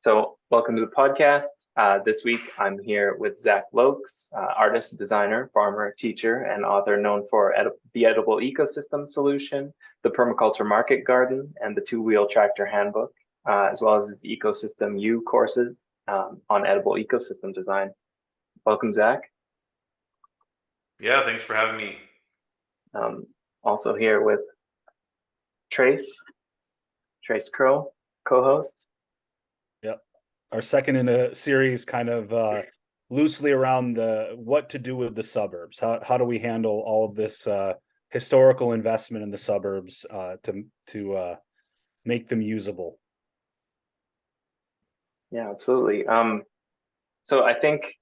So, welcome to the podcast. This week, I'm here with Zach Loeks, artist, designer, farmer, teacher, and author known for the Edible Ecosystem Solution, the Permaculture Market Garden, and the Two-Wheel Tractor Handbook, as well as his Ecosystem U courses on edible ecosystem design. Welcome, Zach. Yeah, thanks for having me. Um, Also here with Trace Crow, co-host. Yep. Our second in a series kind of loosely around the what to do with the suburbs. How do we handle all of this historical investment in the suburbs to make them usable? Yeah, absolutely. So I think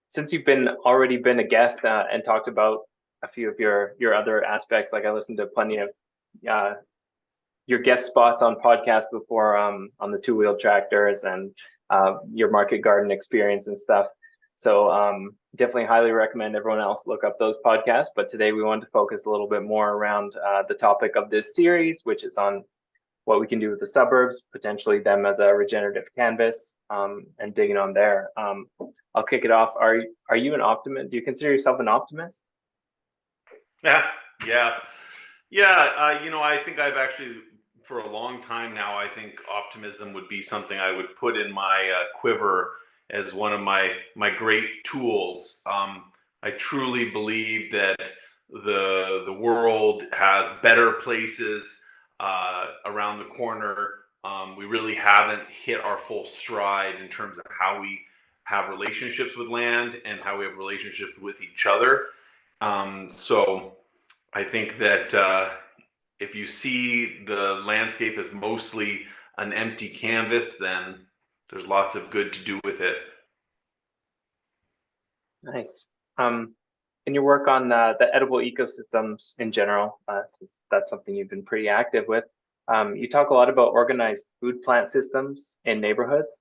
since you've already been a guest and talked about a few of your other aspects, like I listened to plenty of uh, your guest spots on podcasts before on the two-wheel tractors and your market garden experience and stuff. So definitely highly recommend everyone else look up those podcasts. But today we wanted to focus a little bit more around the topic of this series, which is on what we can do with the suburbs, potentially them as a regenerative canvas, and digging on there. I'll kick it off. Are you an optimist? Do you consider yourself an optimist? Yeah, yeah, yeah. I think I've actually, for a long time now, I think optimism would be something I would put in my quiver as one of my great tools. I truly believe that the world has better places around the corner. We really haven't hit our full stride in terms of how we have relationships with land and how we have relationships with each other. So I think that if you see the landscape as mostly an empty canvas, then there's lots of good to do with it. Nice. In your work on the edible ecosystems in general, since that's something you've been pretty active with, you talk a lot about organized food plant systems in neighborhoods.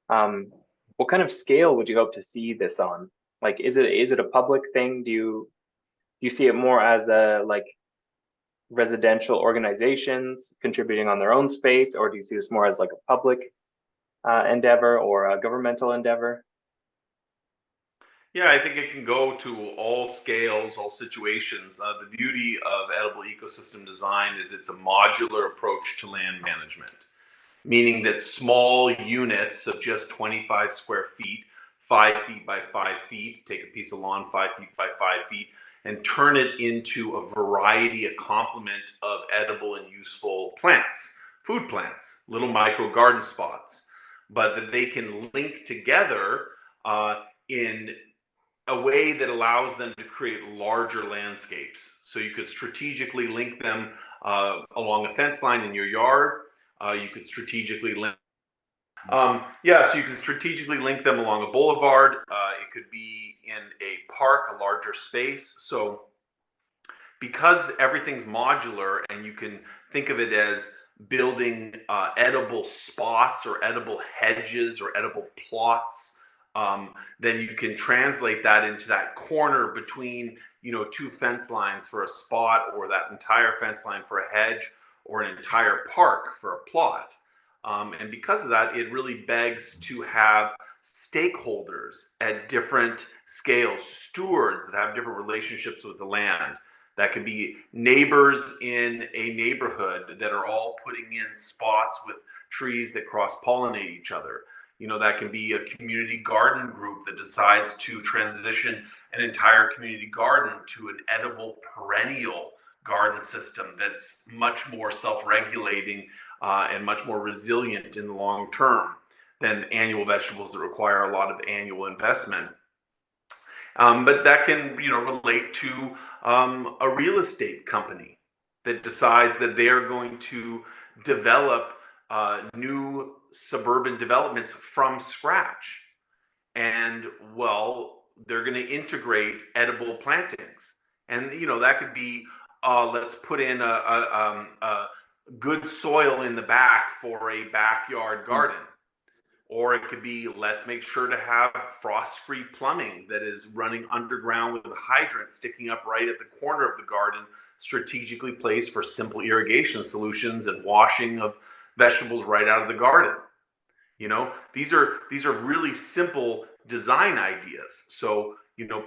What kind of scale would you hope to see this on? Like, is it a public thing? Do you see it more as a like residential organizations contributing on their own space, or do you see this more as like a public endeavor or a governmental endeavor? Yeah, I think it can go to all scales, all situations. The beauty of edible ecosystem design is it's a modular approach to land management, meaning that small units of just 25 square feet, 5 feet by 5 feet, take a piece of lawn 5 feet by 5 feet, and turn it into a variety, a complement of edible and useful plants, food plants, little micro garden spots, but that they can link together in a way that allows them to create larger landscapes. So you could strategically link them along a fence line in your yard. You could strategically link. So you can strategically link them along a boulevard. It could be in a park, a larger space. So because everything's modular and you can think of it as building edible spots or edible hedges or edible plots, then you can translate that into that corner between two fence lines for a spot, or that entire fence line for a hedge, or an entire park for a plot. And because of that, it really begs to have stakeholders at different scales, stewards that have different relationships with the land. That could be neighbors in a neighborhood that are all putting in spots with trees that cross-pollinate each other. That can be a community garden group that decides to transition an entire community garden to an edible perennial garden system that's much more self-regulating and much more resilient in the long term than annual vegetables that require a lot of annual investment. But that can, relate to a real estate company that decides that they are going to develop new suburban developments from scratch. And well, they're going to integrate edible plantings. And, that could be, let's put in a good soil in the back for a backyard garden. Or it could be, let's make sure to have frost-free plumbing that is running underground with a hydrant sticking up right at the corner of the garden, strategically placed for simple irrigation solutions and washing of vegetables right out of the garden. These are really simple design ideas. So,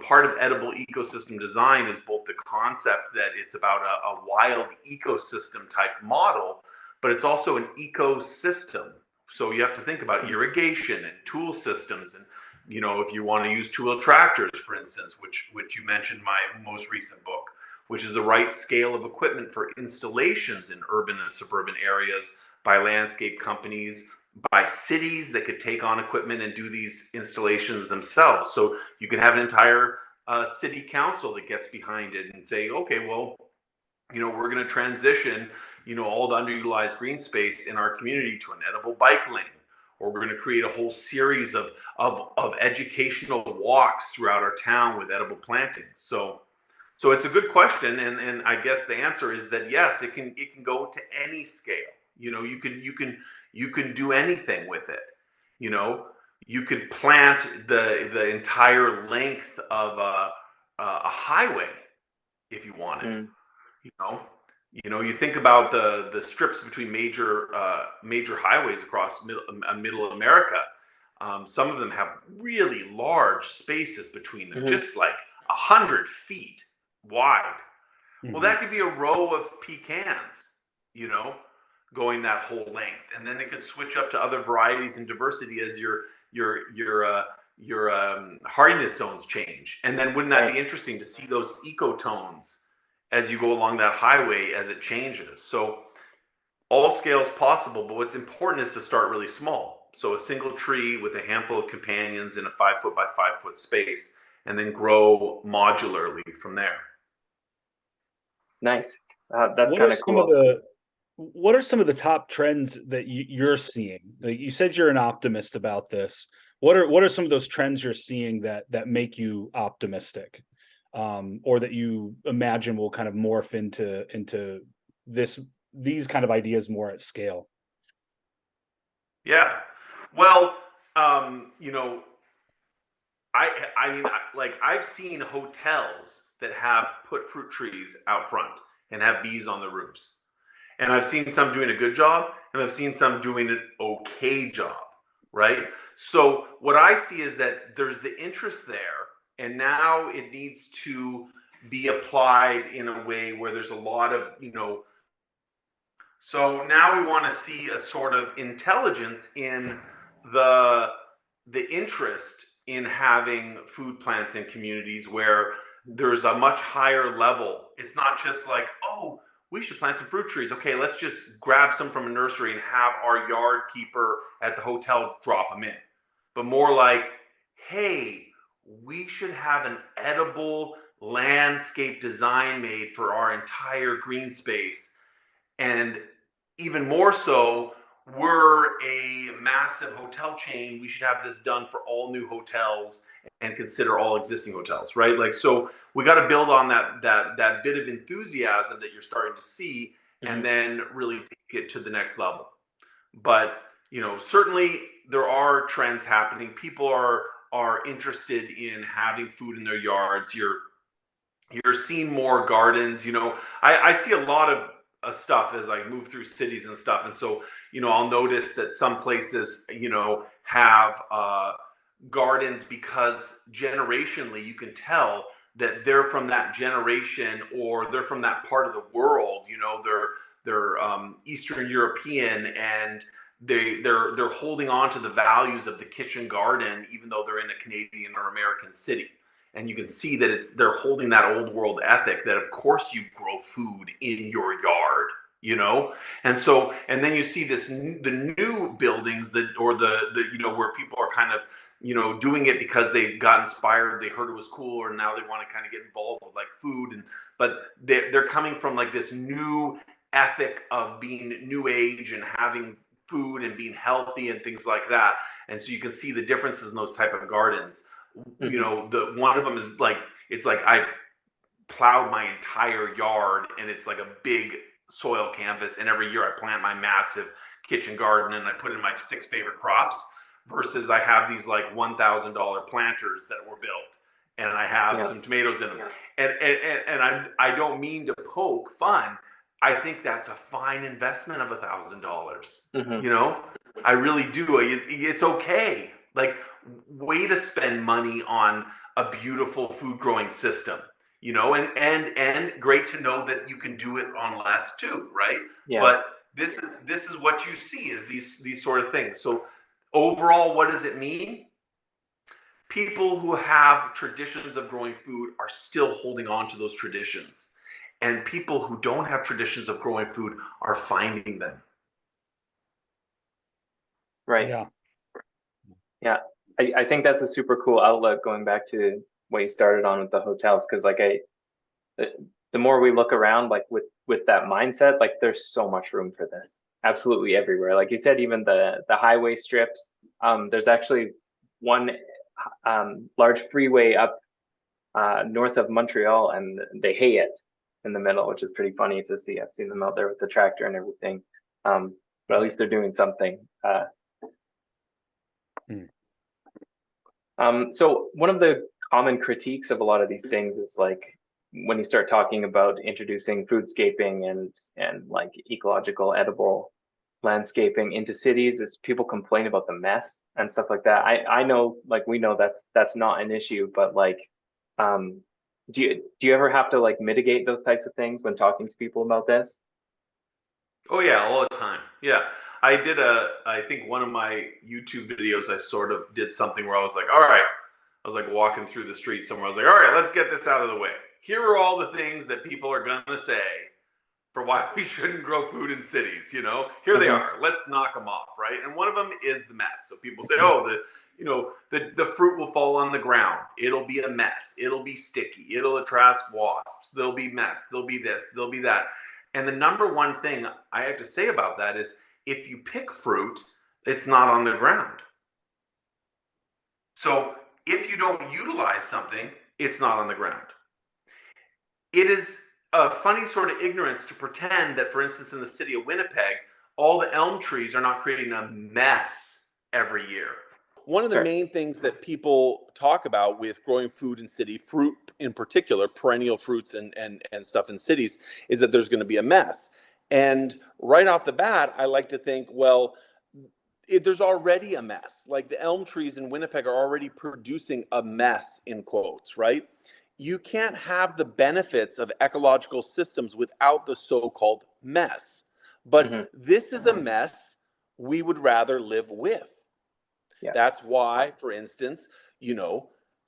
part of edible ecosystem design is both the concept that it's about a wild ecosystem type model, but it's also an ecosystem. So you have to think about irrigation and tool systems, and if you want to use tool tractors, for instance, which you mentioned in my most recent book, which is the right scale of equipment for installations in urban and suburban areas by landscape companies, by cities that could take on equipment and do these installations themselves. So you can have an entire city council that gets behind it and say, okay, well, we're going to transition, all the underutilized green space in our community to an edible bike lane, or we're going to create a whole series of educational walks throughout our town with edible plantings. So it's a good question, and I guess the answer is that yes, it can go to any scale. You can do anything with it. You could plant the entire length of a highway if you wanted. You know, you think about the strips between major highways across middle America. Some of them have really large spaces between them, just like 100 feet wide. Well, that could be a row of pecans, you know, going that whole length, and then it could switch up to other varieties and diversity as your hardiness zones change. And then wouldn't that be interesting to see those ecotones as you go along that highway as it changes? So all scales possible, but what's important is to start really small. So a single tree with a handful of companions in a 5 foot by 5 foot space, and then grow modularly from there. Nice. That's kind of cool. What are some of the top trends that you're seeing? Like you said, you're an optimist about this. What are some of those trends you're seeing that make you optimistic, or that you imagine will kind of morph into these kind of ideas more at scale? Yeah. Well, you know, I mean, like I've seen hotels that have put fruit trees out front and have bees on the roofs. And I've seen some doing a good job, and I've seen some doing an okay job, right? So what I see is that there's the interest there, and now it needs to be applied in a way where there's a lot of, so now we want to see a sort of intelligence in the interest in having food plants in communities where there's a much higher level. It's not just like, oh, we should plant some fruit trees. Okay, let's just grab some from a nursery and have our yard keeper at the hotel drop them in. But more like, hey, we should have an edible landscape design made for our entire green space. And even more so, we're a massive hotel chain. We should have this done for all new hotels and consider all existing hotels, right? Like, so we got to build on that bit of enthusiasm that you're starting to see, and then really take it to the next level. But certainly there are trends happening. People are interested in having food in their yards. You're seeing more gardens. I see a lot of stuff as I move through cities and stuff, and so I'll notice that some places have gardens because generationally you can tell that they're from that generation, or they're from that part of the world. They're Eastern European, and they're holding on to the values of the kitchen garden, even though they're in a Canadian or American city. And you can see that they're holding that old world ethic that of course you grow food in your yard, and then you see the new buildings or the where people are kind of doing it because they got inspired, they heard it was cool, or now they want to kind of get involved with like food, but they're coming from like this new ethic of being new age and having food and being healthy and things like that. And so you can see the differences in those type of gardens. The one of them is like, it's like I plowed my entire yard, and it's like a big soil canvas, and every year I plant my massive kitchen garden and I put in my 6 favorite crops, versus I have these like $1,000 planters that were built, and I have some tomatoes in them. And I don't mean to poke fun. I think that's a fine investment of $1,000. I really do. It's okay. Like, way to spend money on a beautiful food growing system, and great to know that you can do it on less too, right? Yeah. But this is what you see is these sort of things. So overall, what does it mean? People who have traditions of growing food are still holding on to those traditions. And people who don't have traditions of growing food are finding them. Right. Yeah. Yeah. I think that's a super cool outlook going back to what you started on with the hotels. Cause like the, the more we look around, like with that mindset, like there's so much room for this. Absolutely everywhere. Like you said, even the highway strips. There's actually one large freeway up north of Montreal, and they hay it in the middle, which is pretty funny to see. I've seen them out there with the tractor and everything. But at least they're doing something. Hmm. So one of the common critiques of a lot of these things is like when you start talking about introducing foodscaping and like ecological edible landscaping into cities is people complain about the mess and stuff like that. I know, like we know that's not an issue, but like um do you ever have to like mitigate those types of things when talking to people about this? Oh yeah, all the time. Yeah. I think one of my YouTube videos, I sort of did something where I was like, all right, I was like walking through the street somewhere. I was like, all right, let's get this out of the way. Here are all the things that people are going to say for why we shouldn't grow food in cities. Here they Hmm. are. Let's knock them off, right? And one of them is the mess. So people say, oh, the fruit will fall on the ground. It'll be a mess. It'll be sticky. It'll attract wasps. There'll be mess. There'll be this. There'll be that. And the number one thing I have to say about that is, if you pick fruit, it's not on the ground. So if you don't utilize something, it's not on the ground. It is a funny sort of ignorance to pretend that, for instance, in the city of Winnipeg, all the elm trees are not creating a mess every year. One of the Sure. main things that people talk about with growing food in city, fruit in particular, perennial fruits and stuff in cities, is that there's going to be a mess. And right off the bat, I like to think, well, there's already a mess. Like, the elm trees in Winnipeg are already producing a mess, in quotes, right? You can't have the benefits of ecological systems without the so-called mess. But Hmm. this is a mess we would rather live with. Yeah. That's why, for instance,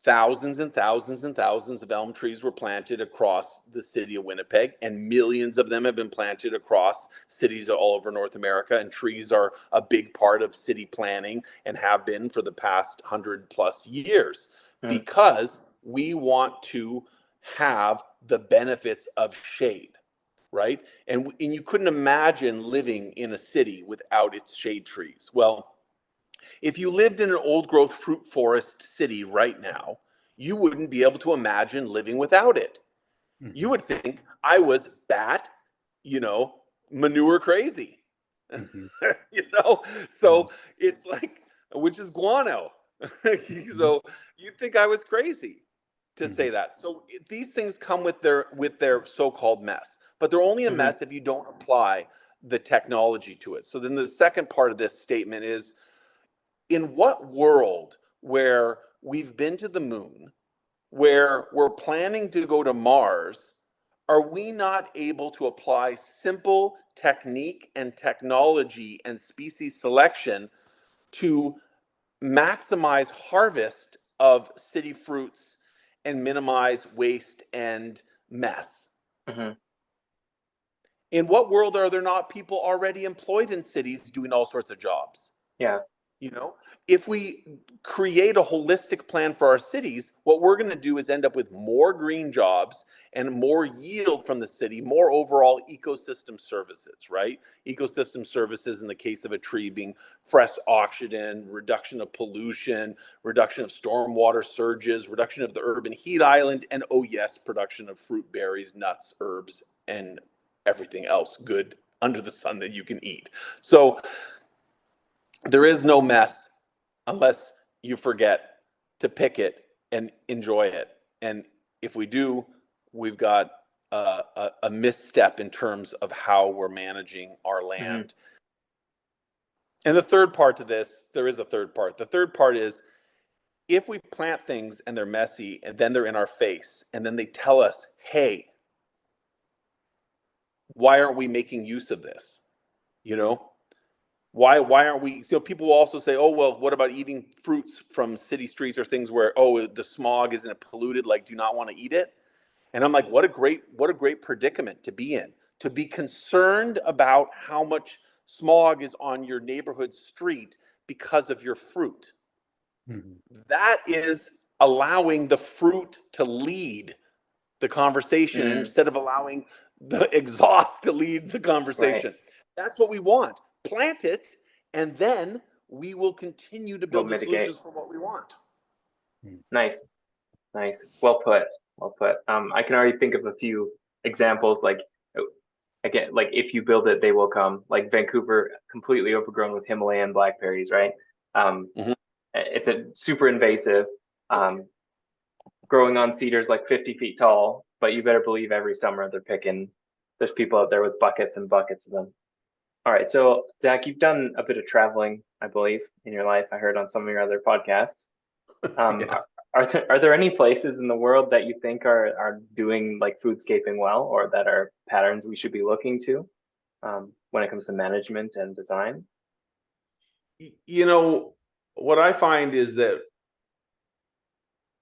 thousands and thousands and thousands of elm trees were planted across the city of Winnipeg, and millions of them have been planted across cities all over North America. And trees are a big part of city planning and have been for the past 100+ years, Hmm. because we want to have the benefits of shade, right? And you couldn't imagine living in a city without its shade trees. Well, if you lived in an old growth fruit forest city right now, you wouldn't be able to imagine living without it. You Hmm. would think I was bat, manure crazy. Hmm. you know? So it's like, which is guano. Hmm. So you'd think I was crazy to Hmm. say that. So these things come with their so-called mess, but they're only a Hmm. mess if you don't apply the technology to it. So then the second part of this statement is, in what world where we've been to the moon, where we're planning to go to Mars, are we not able to apply simple technique and technology and species selection to maximize harvest of city fruits and minimize waste and mess? Hmm. In what world are there not people already employed in cities doing all sorts of jobs? Yeah. You know, if we create a holistic plan for our cities, what we're going to do is end up with more green jobs and more yield from the city, more overall ecosystem services, right? Ecosystem services in the case of a tree being fresh oxygen, reduction of pollution, reduction of stormwater surges, reduction of the urban heat island, and oh yes, production of fruit, berries, nuts, herbs, and everything else good under the sun that you can eat. So there is no mess unless you forget to pick it and enjoy it. And if we do, we've got a misstep in terms of how we're managing our Hmm. land. And the third part to this, there is a third part. The third part is if we plant things and they're messy and then they're in our face and then they tell us, hey, why aren't we making use of this? You know, why aren't we? So people will also say, oh well, what about eating fruits from city streets or things where the smog isn't polluted? Like, do you not want to eat it? And I'm like, what a great predicament to be in. To be concerned about how much smog is on your neighborhood street because of your fruit. Mhm. That is allowing the fruit to lead the conversation Mm, instead of allowing the exhaust to lead the right. conversation. That's what we want. Plant it, and then we will continue to We'll build the mitigate. solutions for what we want. Nice. Nice. Well put. Well put. I can already think of a few examples like again, like if you build it, they will come. Like Vancouver, completely overgrown with Himalayan blackberries, right? Um, Mhm. it's a super invasive, um, growing on cedars like 50 feet tall, but you better believe every summer they're picking, there's people out there with buckets and buckets of them. All right. So Zach, you've done a bit of traveling, I believe, in your life. I heard on some of your other podcasts. Um, Yeah. are, are there any places in the world that you think are doing like foodscaping well, or that are patterns we should be looking to, when it comes to management and design? You know, what I find is that,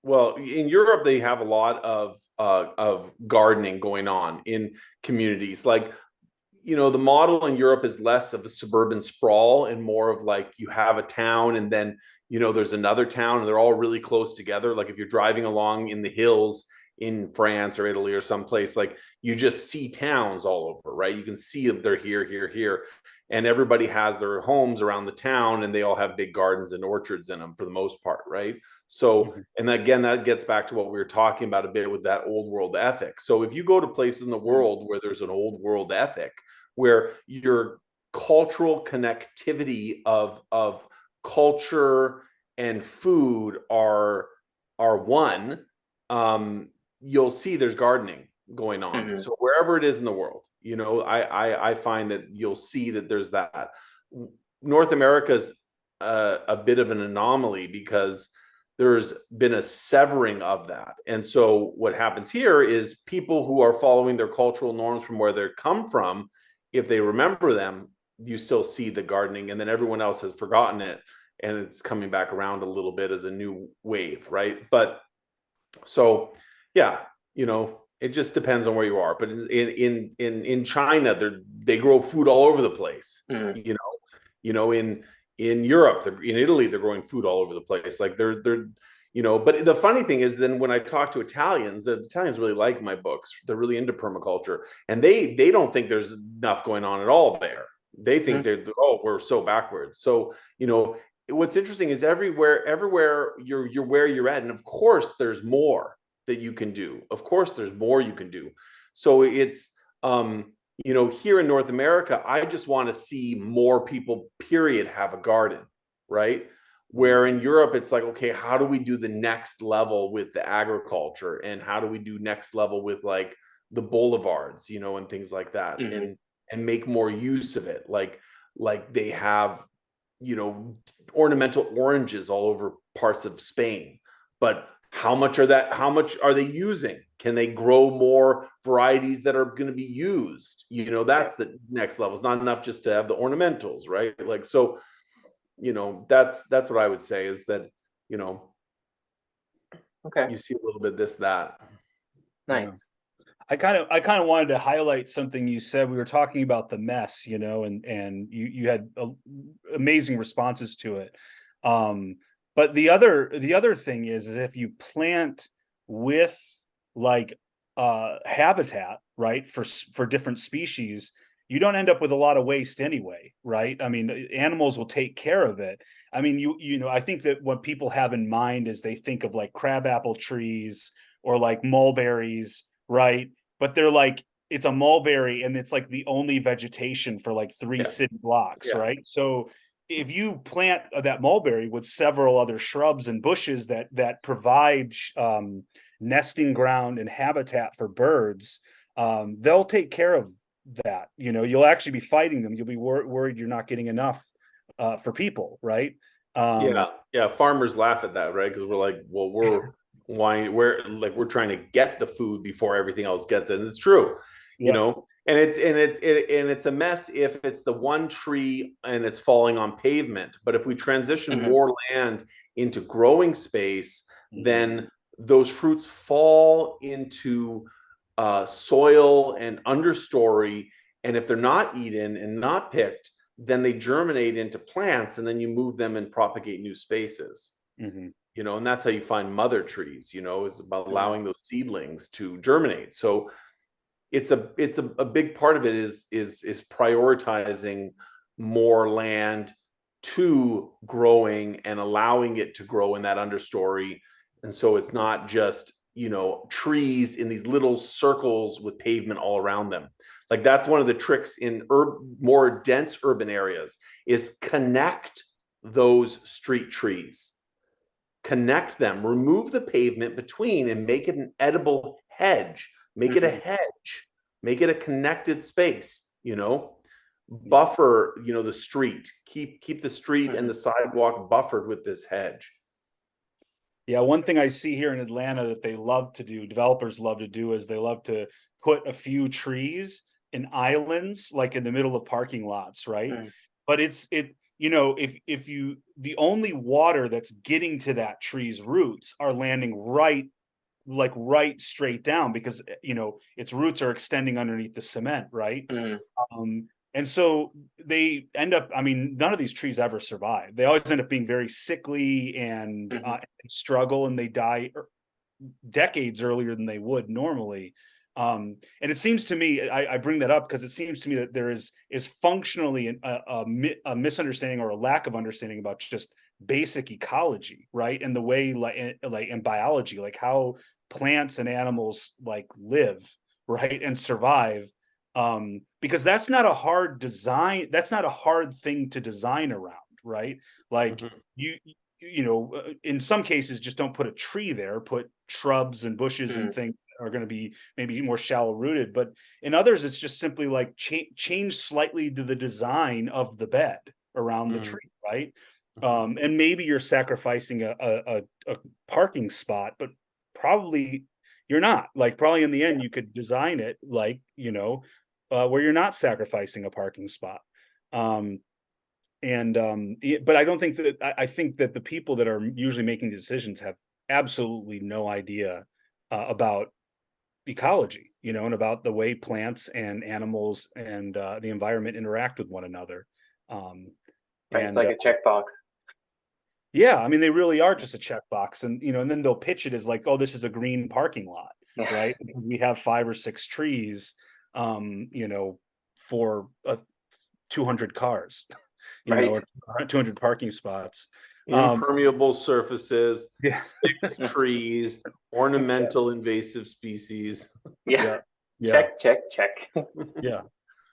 well, in Europe, they have a lot of gardening going on in communities. Like, the model in Europe is less of a suburban sprawl and more of like you have a town and then, there's another town and they're all really close together. Like if you're driving along in the hills in France or Italy or someplace, like you just see towns all over, right? You can see them, they're here, here, here. And everybody has their homes around the town and they all have big gardens and orchards in them for the most part, right? So, Mhm. and again, that gets back to what we were talking about a bit with that old world ethic. So if you go to places in the Mm, world where there's an old world ethic, where your cultural connectivity of culture and food are one, you'll see there's gardening going on. mhm, So wherever it is in the world, I find that you'll see that there's that. North America's a bit of an anomaly because there's been a severing of that. And so what happens here is people who are following their cultural norms from where they come from, if they remember them, you still see the gardening, and then everyone else has forgotten it, and it's coming back around a little bit as a new wave, right? But so, yeah, it just depends on where you are. But in China, they grow food all over the place. mhm, In Europe, in Italy, they're growing food all over the place. Like they're But the funny thing is, then when I talk to Italians, the Italians really like my books. They're really into permaculture, and they don't think there's enough going on at all there. They think mhm, we're so backwards. So what's interesting is everywhere you're where you're at, and of course there's more that you can do. Of course there's more you can do. So it's here in North America, I just want to see more people, period, have a garden, right? Where in Europe, it's like, okay, how do we do the next level with the agriculture, and how do we do next level with like the boulevards, and things like that, mhm. and make more use of it, like they have ornamental oranges all over parts of Spain. But how much are they using? Can they grow more varieties that are going to be used? Yeah. That's the next level. It's not enough just to have the ornamentals, right? Like, so, that's what I would say is that, you know, Okay. you see a little bit this, that. Yeah. Nice. I kind of wanted to highlight something you said. We were talking about the mess, and you had amazing responses to it. Um, but the other thing is if you plant with like habitat, right, for different species, you don't end up with a lot of waste anyway, right? I mean, animals will take care of it. I mean, I think that what people have in mind is they think of like crabapple trees or like mulberries, right? But they're like it's a mulberry and it's like the only vegetation for like three Yeah. city blocks, Yeah. right? So if you plant that mulberry with several other shrubs and bushes that provide nesting ground and habitat for birds, they'll take care of that. You'll actually be fighting them. You'll be worried you're not getting enough for people, right? Yeah. Farmers laugh at that, right? Because we're like, well, we're trying to get the food before everything else gets it. And it's true, you Yeah. know. And it's a mess if it's the one tree and it's falling on pavement. But if we transition Hmm. more land into growing space, Mhm. then those fruits fall into soil and understory. And if they're not eaten and not picked, then they germinate into plants, and then you move them and propagate new spaces. Mhm. And that's how you find mother trees. Is about Hmm. allowing those seedlings to germinate. So it's a big part of it is prioritizing more land to growing and allowing it to grow in that understory. And so it's not just trees in these little circles with pavement all around them. Like, that's one of the tricks in more dense urban areas, is connect those street trees, connect them, remove the pavement between, and make it an edible hedge. Make it a Hmm. hedge, make it a connected space, Yeah. buffer, the street, keep the street and Hmm. the sidewalk buffered with this hedge. Yeah, one thing I see here in Atlanta that they love to do, developers love to do, is they love to put a few trees in islands, like in the middle of parking lots, right? Hmm. But if you the only water that's getting to that tree's roots are landing right straight down, because its roots are extending underneath the cement, right? Hmm. And so they end up, I mean, none of these trees ever survive. They always end up being very sickly and Hmm. struggle, and they die decades earlier than they would normally. And it seems to me, I bring that up because it seems to me that there is functionally a misunderstanding or a lack of understanding about just basic ecology, right? And the way, like in biology, like how plants and animals like live, right, and survive. Because that's not a hard design. That's not a hard thing to design around, right? Like Mhm. in some cases, just don't put a tree there, put shrubs and bushes Hmm. and things that are going to be maybe more shallow rooted. But in others, it's just simply like change slightly to the design of the bed around the Mhm. tree, right? Mhm. And maybe you're sacrificing a parking spot, but probably you're not. Like, probably in the end, you could design it like, where you're not sacrificing a parking spot. Um, but I don't think that I think that the people that are usually making the decisions have absolutely no idea about ecology, and about the way plants and animals and the environment interact with one another. Um, Right. It's and like a checkbox. Yeah, I mean, they really are just a checkbox, and then they'll pitch it as like, oh, this is a green parking lot, Yeah. right? We have 5 or 6 trees, for 200 cars, Right. or 200 parking spots. Um, Impermeable surfaces, yeah, 6 trees, ornamental invasive species. Yeah. yeah, yeah, Check, check, check. yeah,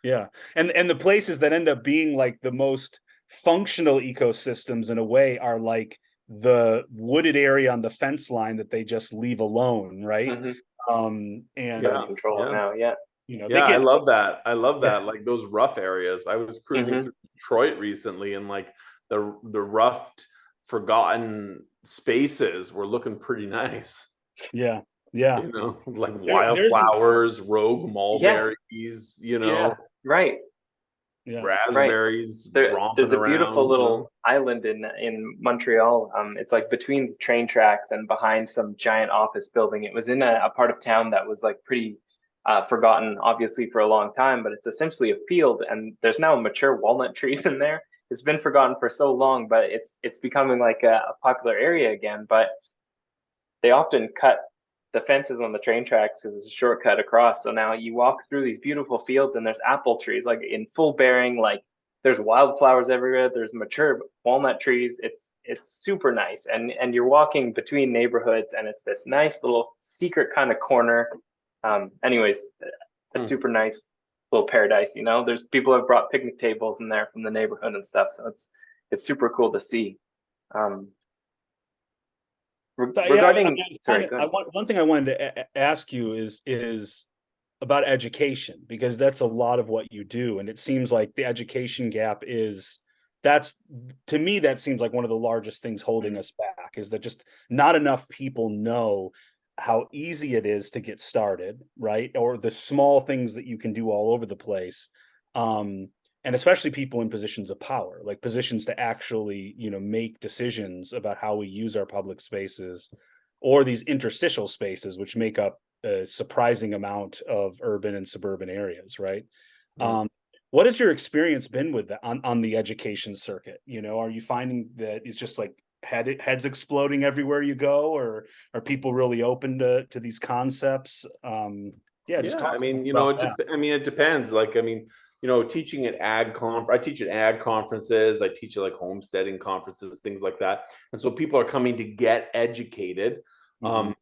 yeah. And the places that end up being like the most functional ecosystems in a way are like the wooded area on the fence line that they just leave alone, right? Hmm. Couldn't And Yeah, control it yeah. now. Yeah. they Yeah, I get, love that. I love yeah, that. Like those rough areas. I was cruising Hmm. through Detroit recently, and like the roughed, forgotten spaces were looking pretty nice. yeah, yeah. Like There's an, wildflowers, rogue Yeah. mulberries, yeah, Right. yeah, Right. raspberries There's romping a beautiful around. little island in Montreal. It's like between the train tracks and behind some giant office building. It was in a part of town that was like pretty forgotten, obviously, for a long time, but it's essentially a field, and there's now mature walnut trees in there. It's been forgotten for so long, but it's becoming like a popular area again. But they often cut the fences on the train tracks because it's a shortcut across. So now you walk through these beautiful fields and there's apple trees like in full bearing, like there's wildflowers everywhere, there's mature walnut trees. It's super nice. And you're walking between neighborhoods and it's this nice little secret kind of corner. Anyways, a Hmm. super nice little paradise, There's people have brought picnic tables in there from the neighborhood and stuff. So it's super cool to see. Um, so yeah, regarding, sorry, go I ahead. want one thing I wanted to ask you is about education, because that's a lot of what you do, and it seems like the education gap is that's, to me, that seems like one of the largest things holding us back, is that just not enough people know how easy it is to get started, right? Or the small things that you can do all over the place. And especially people in positions of power, like positions to actually, make decisions about how we use our public spaces, or these interstitial spaces, which make up a surprising amount of urban and suburban areas, right? Mm. What has your experience been with that on the education circuit? Are you finding that it's just like heads exploding everywhere you go, or are people really open to these concepts? Yeah, just Yeah, talk I mean, about that. it depends. Like, I mean, teaching at I teach at ag conferences, I teach at like homesteading conferences, things like that. And so people are coming to get educated Mhm. um,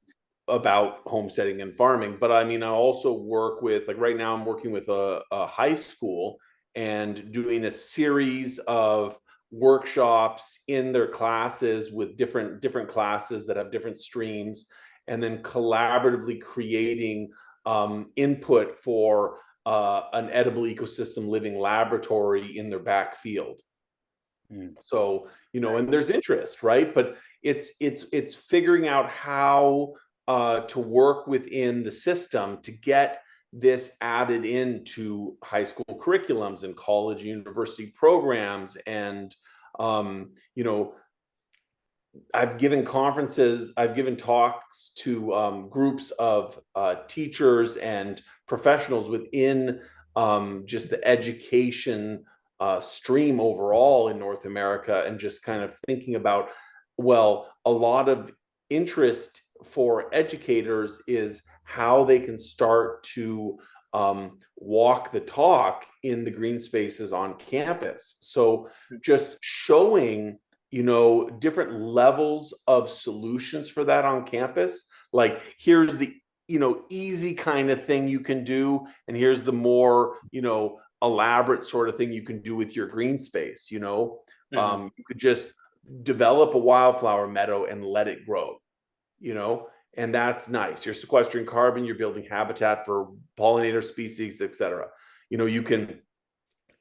about homesteading and farming. But I mean, I also work with, like right now, I'm working with a high school and doing a series of workshops in their classes with different classes that have different streams, and then collaboratively creating input for an edible ecosystem living laboratory in their back field. Mm. So, and there's interest, right? But it's figuring out how to work within the system to get this added into high school curriculums and college university programs. And you know I've given conferences, I've given talks to groups of teachers and professionals within just the education stream overall in North America, and just kind of thinking about, well, a lot of interest for educators is how they can start to walk the talk in the green spaces on campus. So just showing different levels of solutions for that on campus. Like, here's the, easy kind of thing you can do, and here's the more, elaborate sort of thing you can do with your green space. You could just develop a wildflower meadow and let it grow, you know, and that's nice. You're sequestering carbon, you're building habitat for pollinator species, etc. You can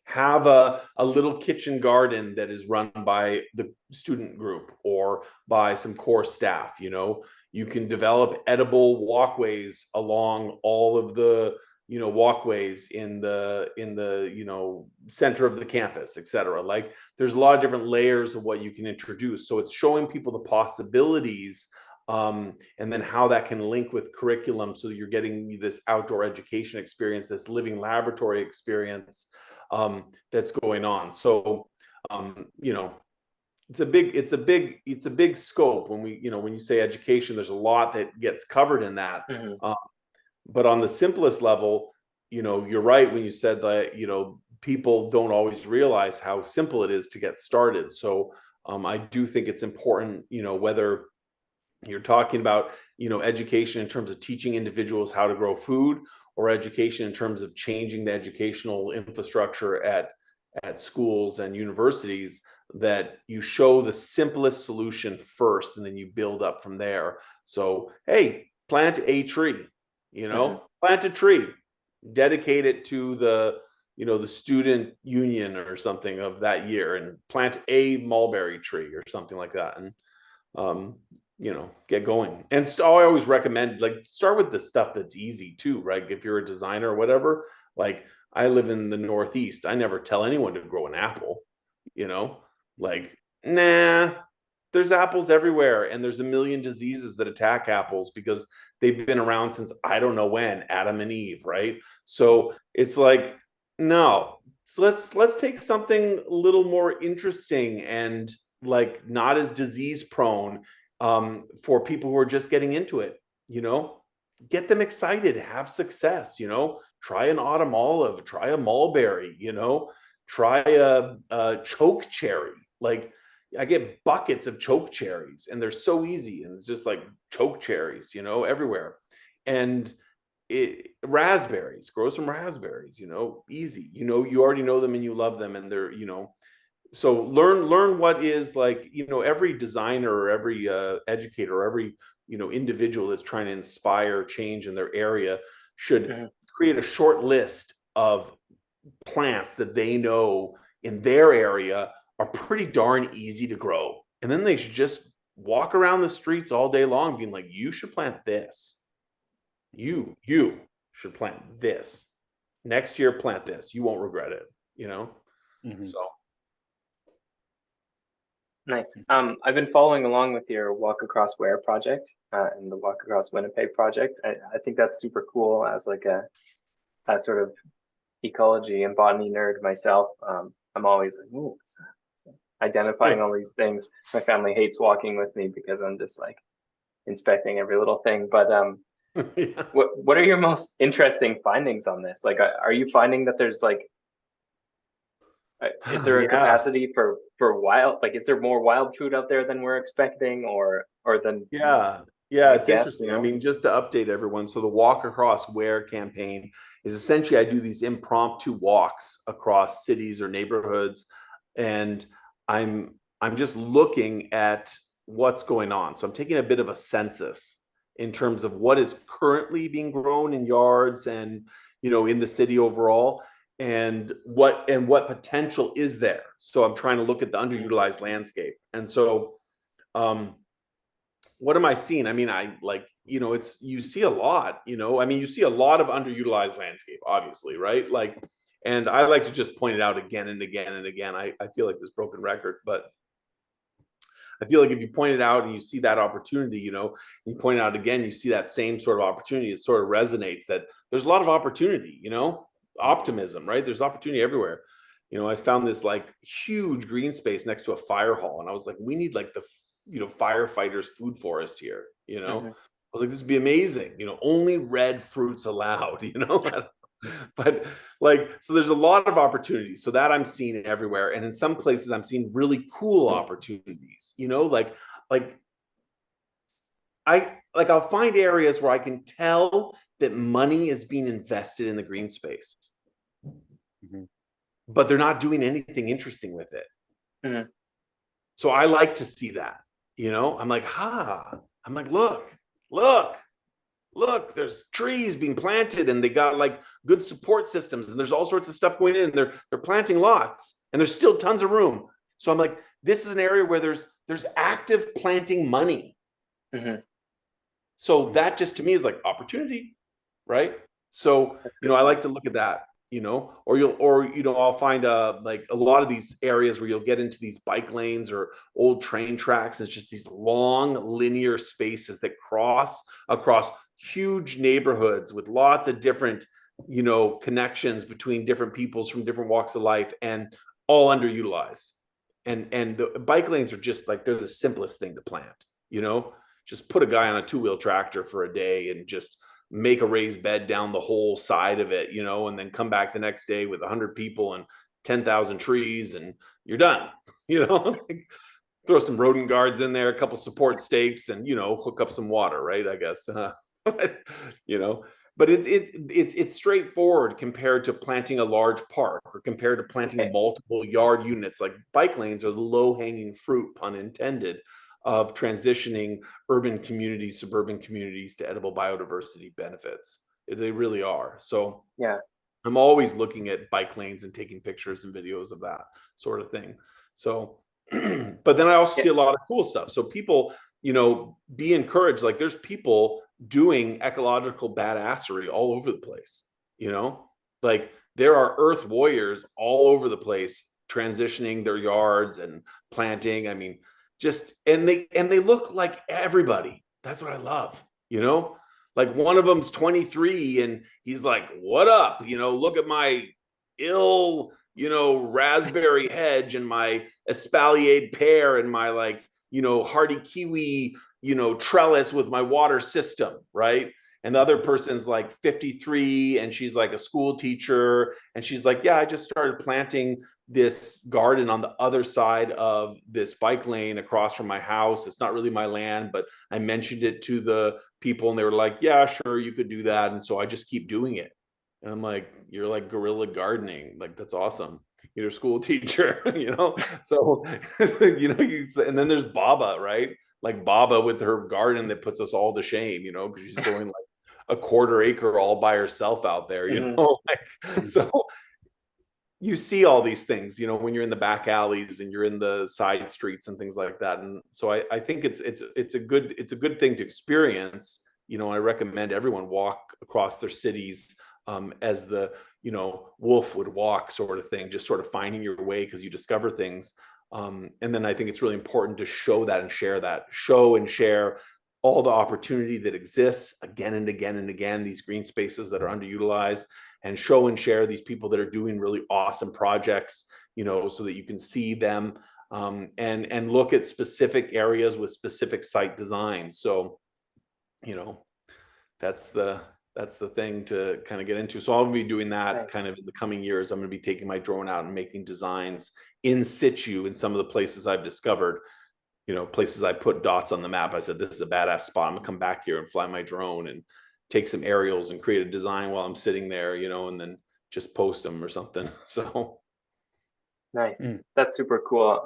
have a little kitchen garden that is run by the student group or by some core staff. You can develop edible walkways along all of the walkways in the center of the campus, etc. Like, there's a lot of different layers of what you can introduce, so it's showing people the possibilities, and then how that can link with curriculum, so you're getting this outdoor education experience, this living laboratory experience that's going on. So, it's a big scope. When you say education, there's a lot that gets covered in that. Mhm. But on the simplest level, you're right when you said that, people don't always realize how simple it is to get started. So, I do think it's important, whether you're talking about, education in terms of teaching individuals how to grow food, or education in terms of changing the educational infrastructure at schools and universities, that you show the simplest solution first and then you build up from there. So, hey, plant a tree, Mhm. plant a tree, dedicate it to the student union or something of that year, and plant a mulberry tree or something like that. And um, get going. And I always recommend, like, start with the stuff that's easy too, right? If you're a designer or whatever, like, I live in the Northeast. I never tell anyone to grow an apple, you know, like, nah, there's apples everywhere, and there's a million diseases that attack apples because they've been around since I don't know when, Adam and Eve, right? So it's like, no. So let's take something a little more interesting and, like, not as disease prone, for people who are just getting into it. you know get them excited, have success. Try an autumn olive, try a mulberry, try a choke cherry. Like, I get buckets of choke cherries, and they're so easy, and it's just like choke cherries, everywhere. And raspberries, grow some raspberries, easy. You already know them and you love them, and they're, so learn what is, like, every designer or every educator or every individual that's trying to inspire change in their area should Mhm. create a short list of plants that they know in their area are pretty darn easy to grow. And then they should just walk around the streets all day long being like, you should plant this. You should plant this. Next year, plant this. You won't regret it, you know? So Nice. I've been following along with your Walk Across Ware project and the Walk Across Winnipeg project. I think that's super cool as like a sort of ecology and botany nerd myself. I'm always like, ooh, what's that? So identifying all these things. My family hates walking with me because I'm just like inspecting every little thing. But yeah. what are your most interesting findings on this? Like, are you finding that there's like, is there a capacity for wild, like, is there more wild food out there than we're expecting or than it's guess, interesting. I mean, just to update everyone, so the Walk Across Ware campaign is essentially I do these impromptu walks across cities or neighborhoods, and I'm just looking at what's going on. So I'm taking a bit of a census in terms of what is currently being grown in yards and in the city overall, and what potential is there. So I'm trying to look at the underutilized landscape. And so what am I seeing? I mean, it's, you see a lot, I mean, you see a lot of underutilized landscape, obviously, right? Like, and I like to just point it out again and again and again. I feel like this broken record, but I feel like if you point it out and you see that opportunity, you point it out again, you see that same sort of opportunity, it sort of resonates that there's a lot of opportunity, optimism, right? There's opportunity everywhere. I found this like huge green space next to a fire hall, and I was like, we need like the firefighters food forest here. I was like, this would be amazing. Only red fruits allowed. But like, so there's a lot of opportunities. So that I'm seeing everywhere, and in some places I'm seeing really cool opportunities. I'll find areas where I can tell that money is being invested in the green space, but they're not doing anything interesting with it. So I like to see that. I'm like, I'm like, look, there's trees being planted, and they got like good support systems, and there's all sorts of stuff going in. They're planting lots, and there's still tons of room. So I'm like, this is an area where there's active planting money. So that just to me is like opportunity, right? So I like to look at that. I'll find like a lot of these areas where you'll get into these bike lanes or old train tracks. And it's just these long linear spaces that cross across huge neighborhoods with lots of different, connections between different peoples from different walks of life, and all underutilized. And the bike lanes are just like, they're the simplest thing to plant, just put a guy on a 2-wheel tractor for a day and just make a raised bed down the whole side of it, and then come back the next day with 100 people and 10,000 trees, and you're done. Like, throw some rodent guards in there, a couple support stakes, and hook up some water, right? I guess, but it's straightforward compared to planting a large park, or compared to planting multiple yard units. Like, bike lanes are the low-hanging fruit, pun intended, of transitioning urban communities, suburban communities to edible biodiversity benefits. They really are. So I'm always looking at bike lanes and taking pictures and videos of that sort of thing. So, but then I also see a lot of cool stuff. So people, be encouraged. Like, there's people doing ecological badassery all over the place, like there are earth warriors all over the place transitioning their yards and planting. I mean, and they look like everybody. That's what I love. Like, one of them's 23 and he's like, what up? Look at my raspberry hedge and my espaliered pear and my hardy kiwi, trellis with my water system, right? And the other person's like 53 and she's like a school teacher, and she's like, yeah, I just started planting this garden on the other side of this bike lane across from my house. It's not really my land, but I mentioned it to the people and they were like, yeah, sure, you could do that. And so I just keep doing it. And I'm like, you're like guerrilla gardening. Like, that's awesome. You're a school teacher, So, and then there's Baba, right? Like Baba with her garden that puts us all to shame, because she's going like a 1/4 acre all by herself out there, like, so you see all these things, you know, when you're in the back alleys and you're in the side streets and things like that. And so I think it's a good thing to experience. You know, I recommend everyone walk across their cities as the, you know, wolf would walk, sort of thing, just sort of finding your way because you discover things. And then I think it's really important to show that and share that, show and share all the opportunity that exists again and again and again, these green spaces that are underutilized, and show and share these people that are doing really awesome projects, you know, so that you can see them, and look at specific areas with specific site designs. So, you know, that's the thing to kind of get into. So I'll be doing that Nice. kind of in the coming years. I'm going to be taking my drone out and making designs in situ in some of the places I've discovered, you know, places I put dots on the map. I said, this is a badass spot. I'm gonna come back here and fly my drone and take some aerials and create a design while I'm sitting there, you know, and then just post them or something. So Nice. That's super cool.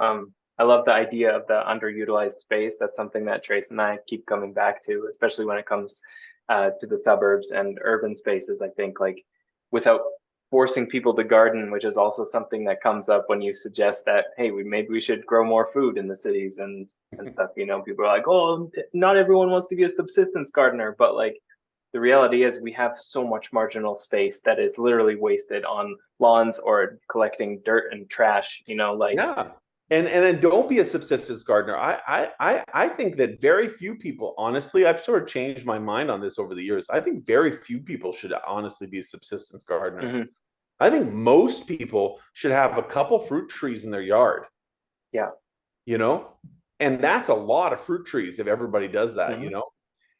I love the idea of the underutilized space. That's something that Trace and I keep coming back to, especially when it comes to the suburbs and urban spaces. I think like without forcing people to garden, which is also something that comes up when you suggest that, hey, maybe we should grow more food in the cities and stuff. You know, people are like, oh, not everyone wants to be a subsistence gardener, but like the reality is we have so much marginal space that is literally wasted on lawns or collecting dirt and trash, you know, like yeah. And then don't be a subsistence gardener. I think that very few people, honestly, I've sort of changed my mind on this over the years. I think very few people should honestly be a subsistence gardener. mhm, I think most people should have a couple fruit trees in their yard, yeah. you know, and that's a lot of fruit trees if everybody does that, you Mhm. know.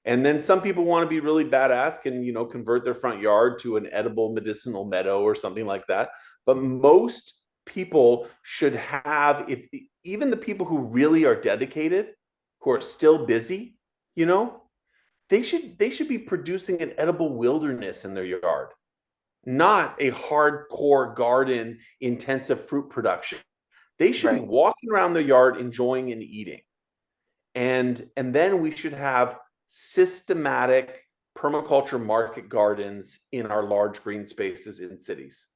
And then some people want to be really badass, can, you know, convert their front yard to an edible medicinal meadow or something like that. But most people should have, if even the people who really are dedicated, who are still busy, you know, they should be producing an edible wilderness in their yard, not a hardcore garden intensive fruit production. They should be Right. walking around their yard enjoying and eating. And then we should have systematic permaculture market gardens in our large green spaces in cities,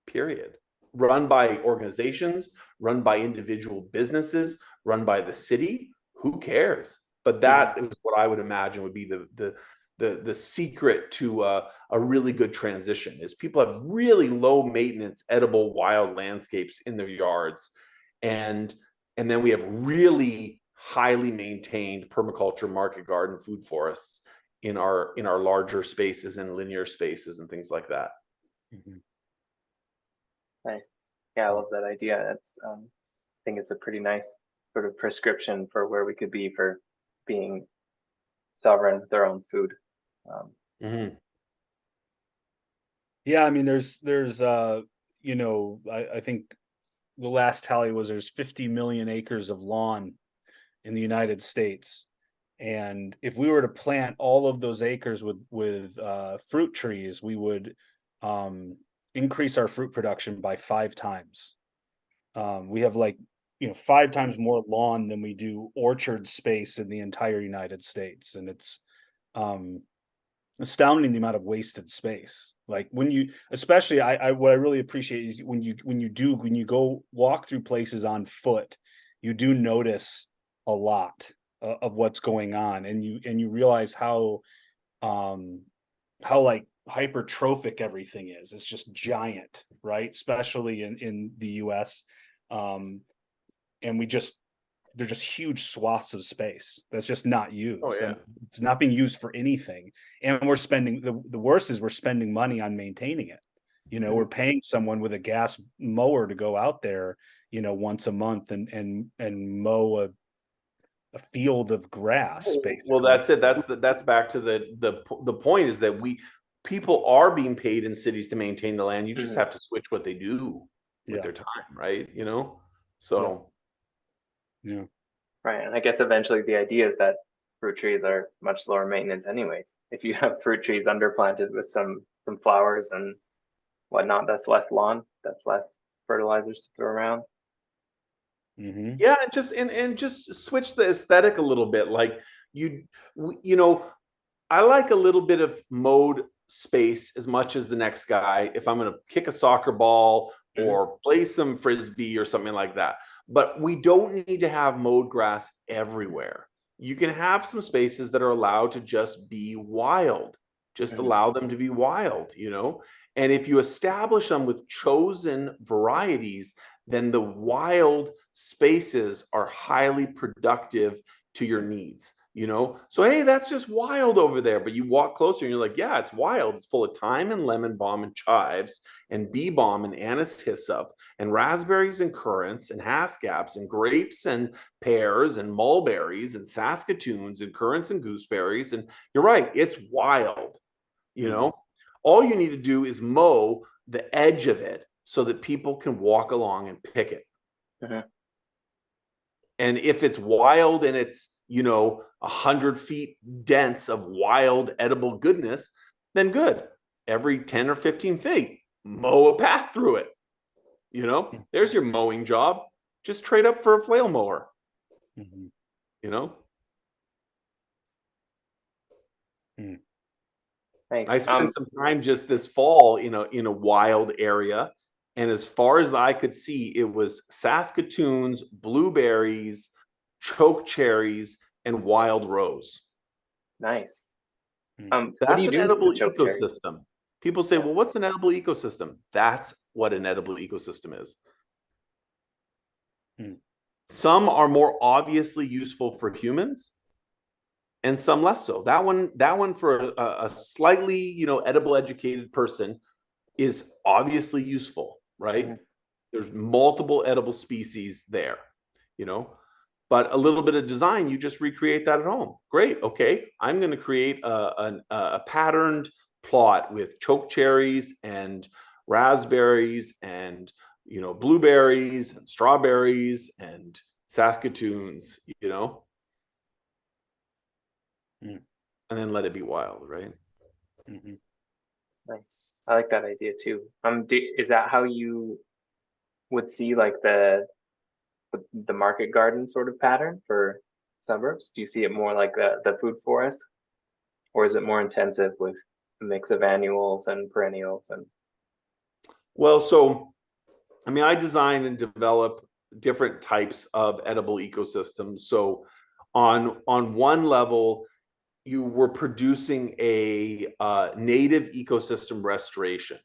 period. Run by organizations, run by individual businesses, run by the city. Who cares? But Mhm. that is what I would imagine would be the secret to a really good transition, is people have really low maintenance edible wild landscapes in their yards, and and then we have really highly maintained permaculture market garden food forests in our larger spaces and linear spaces and things like that. Mhm. Nice. Yeah, I love that idea. It's I think it's a pretty nice sort of prescription for where we could be for being sovereign with our own food. Um, Mm-hmm. Yeah, I mean, you know, I think the last tally was there's 50 million acres of lawn in the United States. And if we were to plant all of those acres with fruit trees, we would um, increase our fruit production by 5 times. We have like, you know, 5 times more lawn than we do orchard space in the entire United States, and it's um, astounding the amount of wasted space. Like when you, especially, I what I really appreciate is when you go walk through places on foot, you do notice a lot of what's going on, and you realize um how hypertrophic everything is. It's just giant, right? Especially in the US. Um, and we just they're just huge swaths of space that's just not Oh used, yeah. and it's not being used for anything. And we're spending the worst is we're spending money on maintaining it. You know, we're paying someone with a gas mower to go out there, you know, once a month and mow a field of grass, Well, basically. that's it. That's back to the point is that people are being paid in cities to maintain the land. You just mhm. have to switch what they do with Yeah, their time, right? You know? yeah, So yeah. Right. And I guess eventually the idea is that fruit trees are much lower maintenance anyways. If you have fruit trees underplanted with some flowers and whatnot, that's less lawn, that's less fertilizers to throw around. Mm-hmm. yeah, and just switch the aesthetic a little bit. Like you you know, I like a little bit of mode space as much as the next guy if I'm going to kick a soccer ball or play some frisbee or something like that. But we don't need to have mowed grass everywhere. You can have some spaces that are allowed to just be wild. Just allow them to be wild, you know? And if you establish them with chosen varieties, then the wild spaces are highly productive to your needs, you know? So, hey, that's just wild over there. But you walk closer and you're like, yeah, it's wild. It's full of thyme and lemon balm and chives and bee balm and anise hyssop and raspberries and currants and haskaps and grapes and pears and mulberries and saskatoons and currants and gooseberries. And you're right, it's wild, you know? All you need to do is mow the edge of it so that people can walk along and pick it. And if it's wild and it's, you know, 100 feet dense of wild edible goodness, then good. Every 10 or 15 feet, mow a path through it. You know, there's your mowing job. Just trade up for a flail mower. You know? Nice. I spent some time just this fall in a wild area, and as far as I could see, it was saskatoons, blueberries, choke cherries, and wild rose. Nice. That's what do you an do edible with the choke cherry? ecosystem. People say, well, what's an edible ecosystem? That's what an edible ecosystem is. Some are more obviously useful for humans, and some less so. That one for a slightly, you know, edible educated person is obviously useful, right? There's multiple edible species there, you know, but a little bit of design, you just recreate that at home. Great. Okay. I'm going to create a patterned plot with choke cherries and raspberries and, you know, blueberries and strawberries and saskatoons, you know, and then let it be wild, right? Nice. I like that idea too. Is that how you would see like the market garden sort of pattern for suburbs? Do you see it more like the food forest, or is it more intensive with a mix of annuals and perennials? And well, so I mean, I design and develop different types of edible ecosystems. So on one level, you were producing a native ecosystem restoration.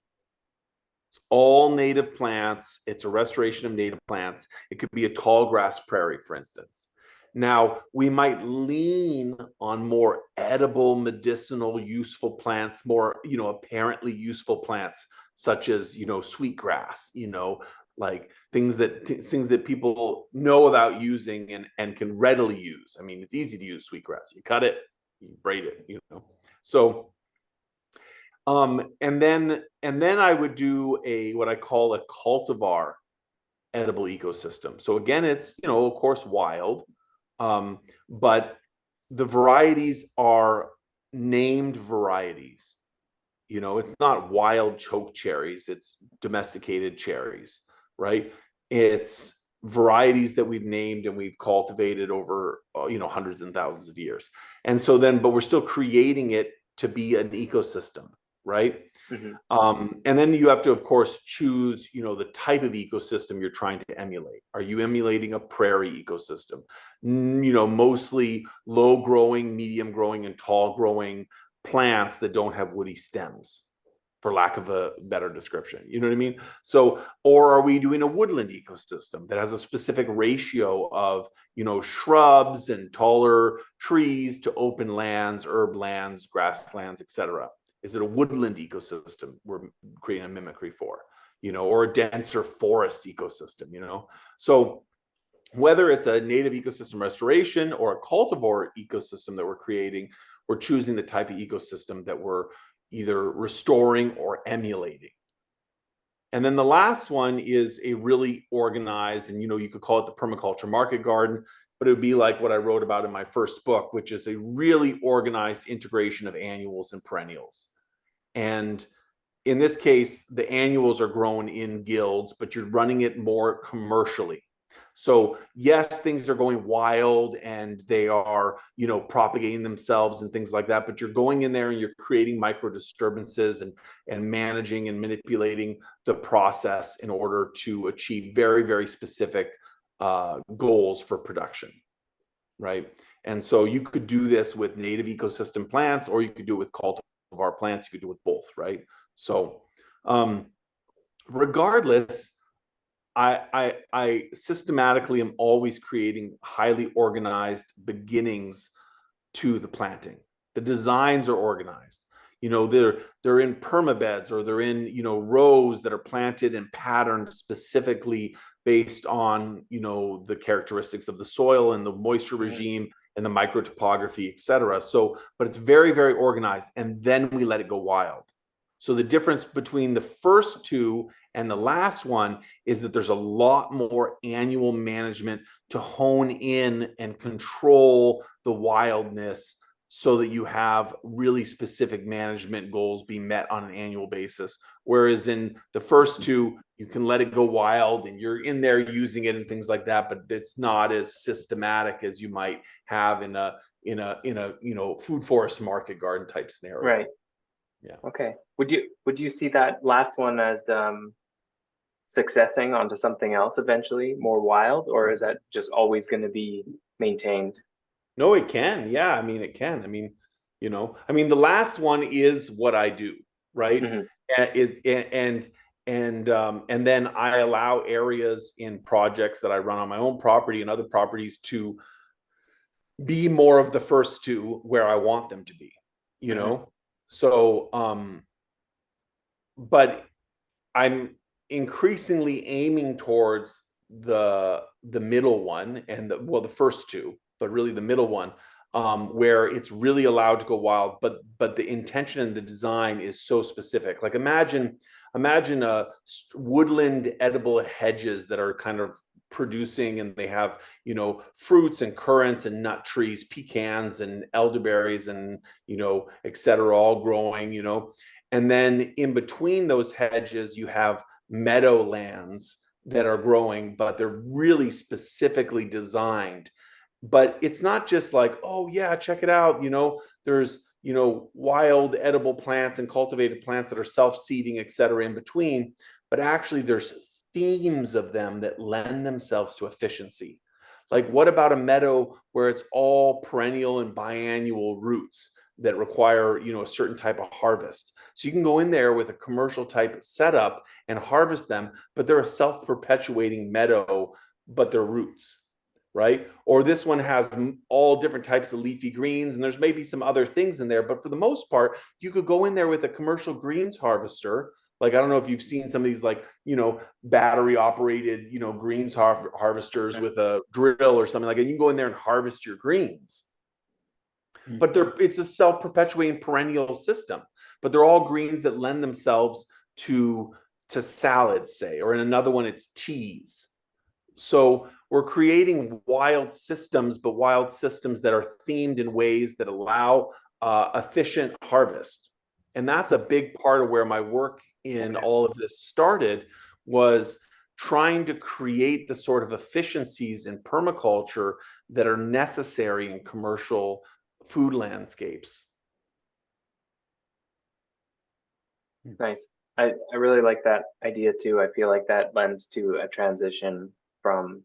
It's all native plants. It's a restoration of native plants. It could be a tall grass prairie, for instance. Now, we might lean on more edible, medicinal, useful plants, more, you know, apparently useful plants, such as, you know, sweetgrass, you know, like things that people know about using and can readily use. I mean, it's easy to use sweetgrass. You cut it, you braid it, you know. So and then I would do what I call a cultivar edible ecosystem. So again, it's, you know, of course, wild, but the varieties are named varieties. You know, it's not wild choke cherries, it's domesticated cherries, right? It's varieties that we've named and we've cultivated over, you know, hundreds and thousands of years. And so then, but we're still creating it to be an ecosystem, right? And then you have to, of course, choose, you know, the type of ecosystem you're trying to emulate. Are you emulating a prairie ecosystem? You know, mostly low growing, medium growing, and tall growing plants that don't have woody stems, for lack of a better description. You know what I mean? So, or are we doing a woodland ecosystem that has a specific ratio of, you know, shrubs and taller trees to open lands, herb lands, grasslands, etc.? Is it a woodland ecosystem we're creating a mimicry for, you know, or a denser forest ecosystem, you know? So whether it's a native ecosystem restoration or a cultivar ecosystem that we're creating, we're choosing the type of ecosystem that we're either restoring or emulating. And then the last one is a really organized, and, you know, you could call it the permaculture market garden, but it would be like what I wrote about in my first book, which is a really organized integration of annuals and perennials. And in this case, the annuals are grown in guilds, but you're running it more commercially. So yes, things are going wild and they are, propagating themselves and things like that, but you're going in there and you're creating micro disturbances and managing and manipulating the process in order to achieve very, very specific goals for production, right? And so you could do this with native ecosystem plants, or you could do it with cultivar plants. You could do it with both, right? So regardless, I systematically am always creating highly organized beginnings to the planting. The designs are organized. They're in permabeds, or they're in, rows that are planted and patterned specifically based on, the characteristics of the soil and the moisture regime and the microtopography, et cetera. So, but it's very, very organized, and then we let it go wild. So the difference between the first two and the last one is that there's a lot more annual management to hone in and control the wildness, so that you have really specific management goals being met on an annual basis. Whereas in the first two, you can let it go wild and you're in there using it and things like that, but it's not as systematic as you might have in a food forest market garden type scenario. Right. Yeah. Okay. Would you see that last one as successing onto something else eventually, more wild, or is that just always going to be maintained? No, it can. Yeah, I mean, it can. I mean, the last one is what I do, right? Mm-hmm. And then I allow areas in projects that I run on my own property and other properties to be more of the first two where I want them to be, you Mm-hmm. know? So, but I'm increasingly aiming towards the middle one, and the first two, but really the middle one, where it's really allowed to go wild, but the intention and the design is so specific. Like imagine a woodland edible hedges that are kind of producing, and they have fruits and currants and nut trees, pecans and elderberries and et cetera, all growing, and then in between those hedges you have meadowlands that are growing, but they're really specifically designed. But it's not just like, oh yeah, check it out, there's wild edible plants and cultivated plants that are self-seeding, et cetera, in between, but actually there's themes of them that lend themselves to efficiency. Like, what about a meadow where it's all perennial and biannual roots that require a certain type of harvest? So you can go in there with a commercial type setup and harvest them, but they're a self-perpetuating meadow, but they're roots, right? Or this one has all different types of leafy greens, and there's maybe some other things in there, but for the most part, you could go in there with a commercial greens harvester. Like, I don't know if you've seen some of these, like, battery operated, greens harvesters with a drill or something like that. You can go in there and harvest your greens. But it's a self-perpetuating perennial system. But they're all greens that lend themselves to salads, say, or in another one, it's teas. So we're creating wild systems, but wild systems that are themed in ways that allow efficient harvest. And that's a big part of where my work in all of this started, was trying to create the sort of efficiencies in permaculture that are necessary in commercial food landscapes. Nice. I really like that idea too. I feel like that lends to a transition from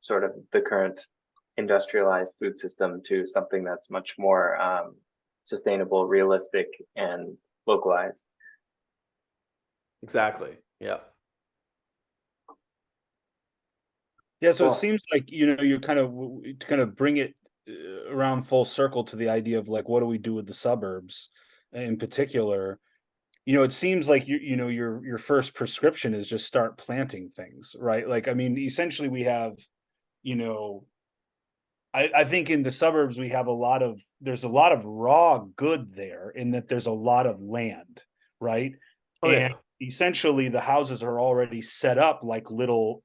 sort of the current industrialized food system to something that's much more sustainable, realistic, and localized. Exactly. Yeah. Yeah, so Cool. it seems like you kind of bring it around full circle to the idea of, like, what do we do with the suburbs in particular? It seems like your first prescription is just start planting things, right? Like, I mean, essentially we have, I think in the suburbs we have there's a lot of raw good there, in that there's a lot of land, right? Oh, And yeah. essentially the houses are already set up like little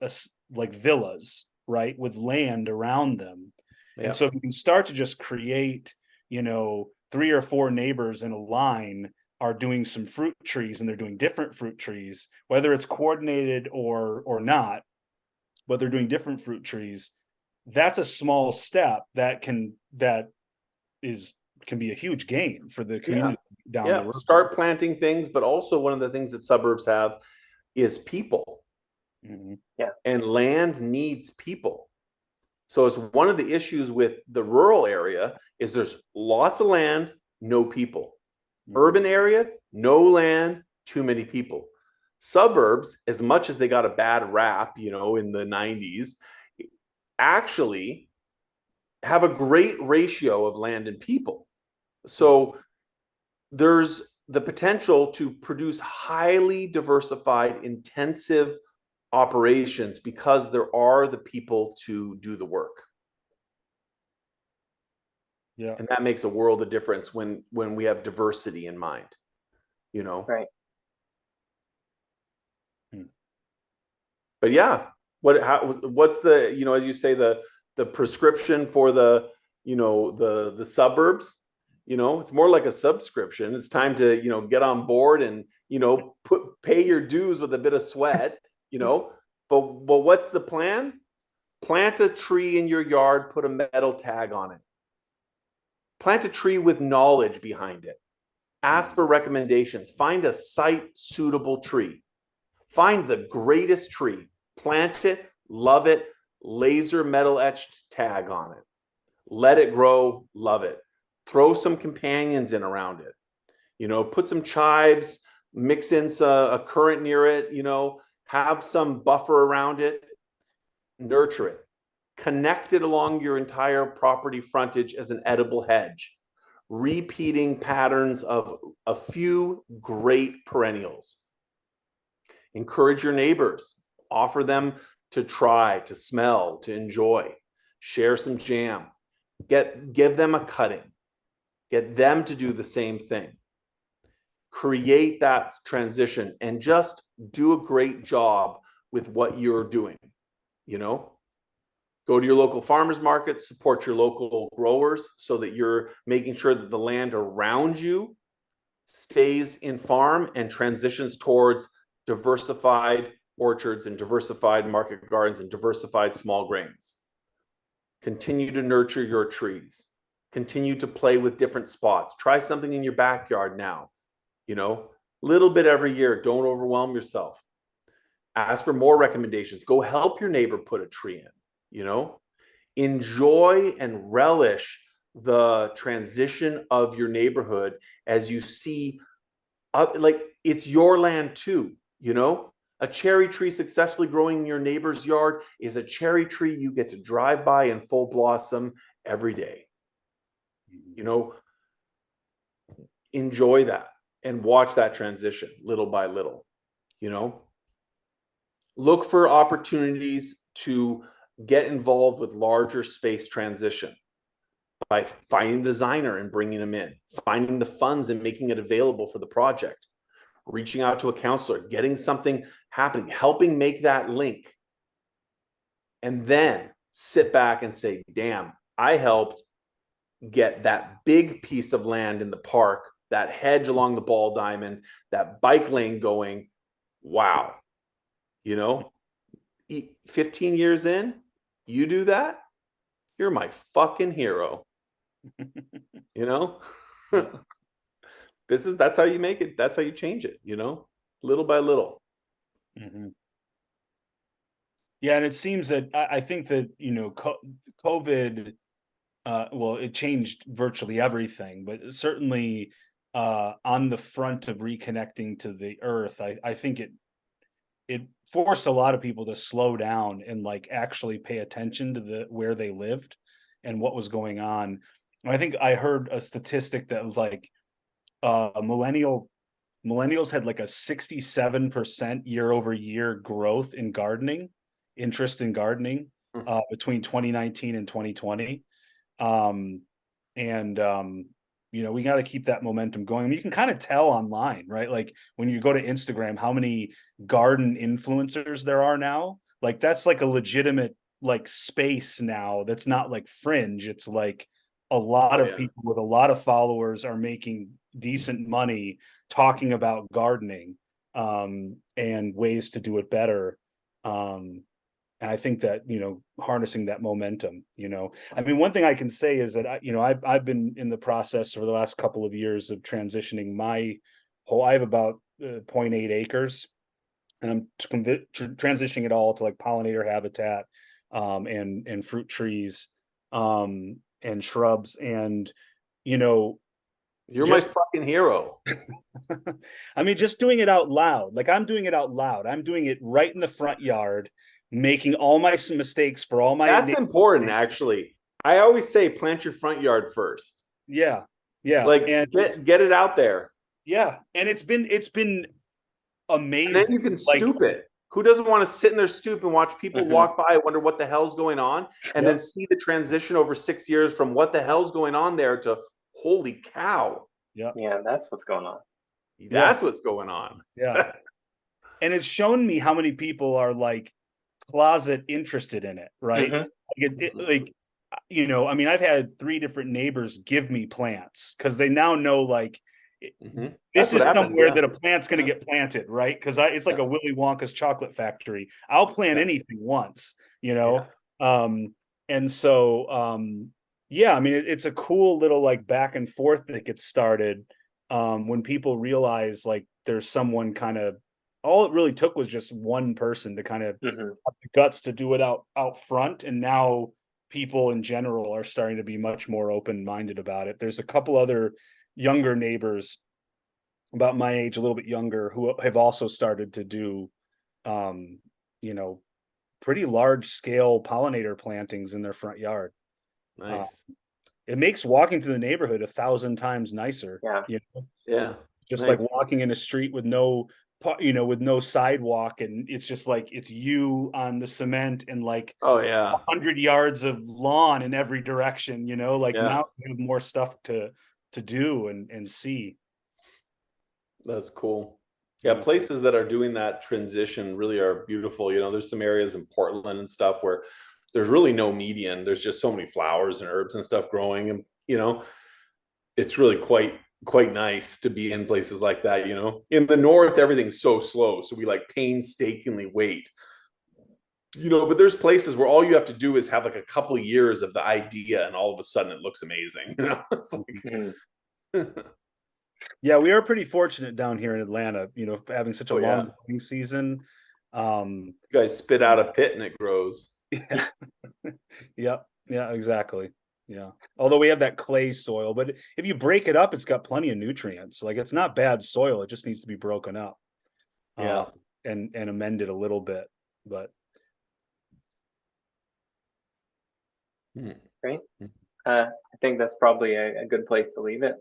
like villas, right, with land around them. Yeah. And so you can start to just create, 3 or 4 neighbors in a line are doing some fruit trees, and they're doing different fruit trees, whether it's coordinated or not. but they're doing different fruit trees. That's a small step that can be a huge gain for the community down the road. Start planting things, but also one of the things that suburbs have is people. Mm-hmm. Yeah. And land needs people. So it's one of the issues with the rural area is there's lots of land, no people. Mm-hmm. Urban area, no land, too many people. Suburbs, as much as they got a bad rap, in the 90s, actually have a great ratio of land and people. So there's the potential to produce highly diversified, intensive operations because there are the people to do the work. Yeah. And that makes a world of difference when we have diversity in mind, Right. But yeah, what's the, as you say, the prescription for the, the suburbs, it's more like a subscription. It's time to, get on board and, pay your dues with a bit of sweat, but what's the plan? Plant a tree in your yard, put a metal tag on it. Plant a tree with knowledge behind it. Ask for recommendations. Find a site suitable tree. Find the greatest tree, plant it, love it, laser metal etched tag on it. Let it grow, love it. Throw some companions in around it. Put some chives, mix in a current near it, have some buffer around it, nurture it. Connect it along your entire property frontage as an edible hedge. Repeating patterns of a few great perennials. Encourage your neighbors. Offer them to try, to smell, to enjoy. Share some jam. Give them a cutting. Get them to do the same thing. Create that transition and just do a great job with what you're doing. Go to your local farmers market, support your local growers so that you're making sure that the land around you stays in farm and transitions towards diversified orchards and diversified market gardens and diversified small grains. Continue to nurture your trees. Continue to play with different spots. Try something in your backyard now. Little bit every year. Don't overwhelm yourself. Ask for more recommendations. Go help your neighbor put a tree in. Enjoy and relish the transition of your neighborhood as you see, like, it's your land too. A cherry tree successfully growing in your neighbor's yard is a cherry tree you get to drive by in full blossom every day. Enjoy that and watch that transition little by little. Look for opportunities to get involved with larger space transition by finding a designer and bringing them in, finding the funds and making it available for the project, reaching out to a counselor, getting something happening, helping make that link, and then sit back and say, damn, I helped get that big piece of land in the park, that hedge along the ball diamond, that bike lane going. Wow. 15 years in, you do that, you're my fucking hero. That's how you make it. That's how you change it, little by little. Mm-hmm. Yeah, and it seems that I think that COVID, well, it changed virtually everything, but certainly on the front of reconnecting to the earth, I think it forced a lot of people to slow down and like actually pay attention to where they lived and what was going on. And I think I heard a statistic that was like millennials had like a 67% year over year growth in gardening, interest in gardening between 2019 and 2020. We got to keep that momentum going. I mean, you can kind of tell online, right? Like when you go to Instagram, how many garden influencers there are now. Like that's like a legitimate like space now. That's not like fringe. It's like a lot of people with a lot of followers are making decent money talking about gardening and ways to do it better. And I think that, harnessing that momentum, I mean, one thing I can say is that I've been in the process over the last couple of years of transitioning I have about 0.8 acres, and I'm transitioning it all to like pollinator habitat, and fruit trees, and shrubs. And, You're my just fucking hero. I mean, just doing it out loud. Like, I'm doing it out loud. I'm doing it right in the front yard, making all my mistakes for all my That's important, actually. I always say plant your front yard first. Yeah. Yeah. Like, And get it out there. yeah. And it's been And then amazing. you can Like, stoop it. Who doesn't want to sit in their stoop and watch people walk by, wonder what the hell's going on, and then see the transition over 6 years from what the hell's going on there to holy cow. Yeah. Yeah, that's what's going on. That's what's going on. Yeah. And it's shown me how many people are like closet interested in it, right? Like, I mean, I've had 3 different neighbors give me plants because they now know, like, this is somewhere that a plant's going to get planted, right? Because it's like a Willy Wonka's chocolate factory. I'll plant anything once, and so, yeah, I mean, it's a cool little like back and forth that gets started, when people realize like there's someone kind of, all it really took was just one person to kind of have the guts to do it out front, and now people in general are starting to be much more open-minded about it. There's a couple other younger neighbors about my age, a little bit younger, who have also started to do, you know, pretty large scale pollinator plantings in their front yard. Nice. It makes walking through the neighborhood 1,000 times nicer. Yeah. Yeah. Just like walking in a street with with no sidewalk, and it's just like it's you on the cement and like 100 yards of lawn in every direction. Like now you have more stuff to do and see. That's cool. Yeah, places that are doing that transition really are beautiful. There's some areas in Portland and stuff where there's really no median. There's just so many flowers and herbs and stuff growing, and it's really quite nice to be in places like that. In the north, everything's so slow, so we like painstakingly wait. But there's places where all you have to do is have like a couple of years of the idea, and all of a sudden it looks amazing. It's like yeah, we are pretty fortunate down here in Atlanta, having such a long growing season. You guys spit out a pit and it grows. Yeah, exactly. Yeah. Although we have that clay soil, but if you break it up, it's got plenty of nutrients. Like, it's not bad soil. It just needs to be broken up. And amended a little bit. But great. I think that's probably a good place to leave it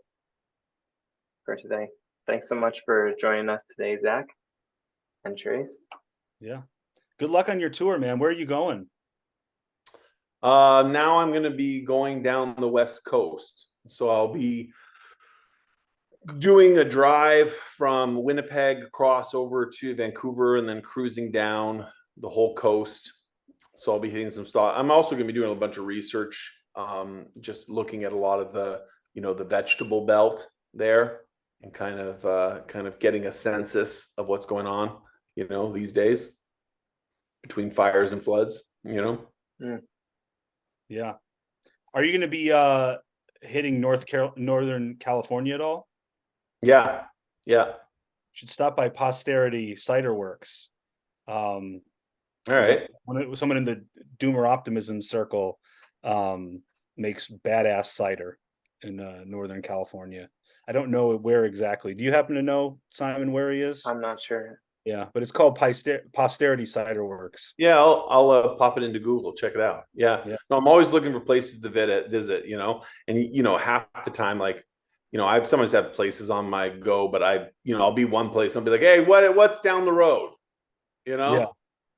for today. Thanks so much for joining us today, Zach and Trace. Yeah. Good luck on your tour, man. Where are you going? Now I'm going to be going down the West Coast. So I'll be doing a drive from Winnipeg across over to Vancouver and then cruising down the whole coast. So I'll be hitting some stuff. I'm also going to be doing a bunch of research, just looking at a lot of the, the vegetable belt there, and kind of getting a census of what's going on, these days between fires and floods, Yeah. Are you going to be hitting Northern California at all? Yeah. Should stop by Posterity Cider Works. All right. Someone in the Doomer Optimism circle makes badass cider in Northern California. I don't know where exactly. Do you happen to know, Simon, where he is? I'm not sure. Yeah, but it's called Posterity Cider Works. Yeah, I'll pop it into Google, check it out. Yeah. No, I'm always looking for places to visit, and half the time, like, I've sometimes have places on my go, but I'll be one place and I'll be like, hey, what's down the road? Yeah.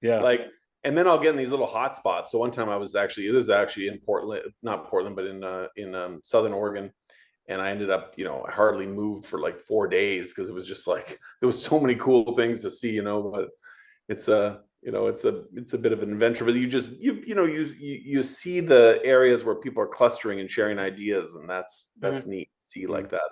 Like, and then I'll get in these little hot spots. So one time it was actually in Portland, not Portland, but in Southern Oregon. And I ended up, I hardly moved for like 4 days because it was just like there was so many cool things to see, but it's it's a bit of an adventure. But you see the areas where people are clustering and sharing ideas, and that's neat to see like that.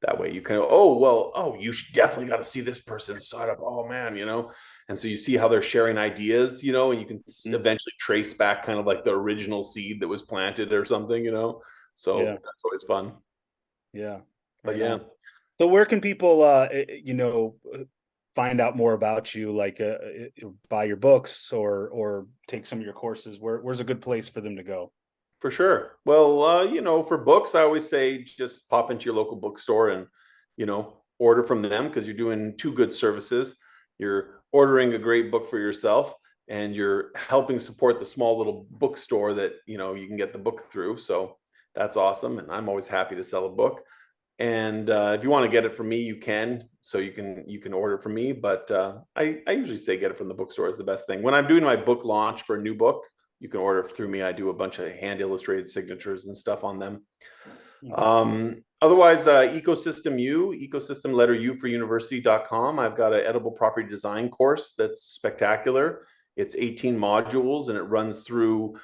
that way you kind of, oh, well, oh, you definitely got to see this person's startup. Oh man, you know, and so you see how they're sharing ideas, you know, and you can eventually trace back kind of like the original seed that was planted or something, you know. So Yeah. that's always fun. Yeah. But Right yeah. on. So where can people, you know, find out more about you, like buy your books or take some of your courses? Where's a good place for them to go? For sure. Well, you know, for books, I always say just pop into your local bookstore and, you know, order from them, because you're doing two good services. You're ordering a great book for yourself, and you're helping support the small little bookstore that, you know, you can get the book through. So that's awesome. And I'm always happy to sell a book. And if you want to get it from me, you can. So you can order from me. But I usually say get it from the bookstore is the best thing. When I'm doing my book launch for a new book, you can order through me. I do a bunch of hand illustrated signatures and stuff on them. Otherwise, ecosystem letter U for university.com. I've got an edible property design course that's spectacular. It's 18 modules, and it runs through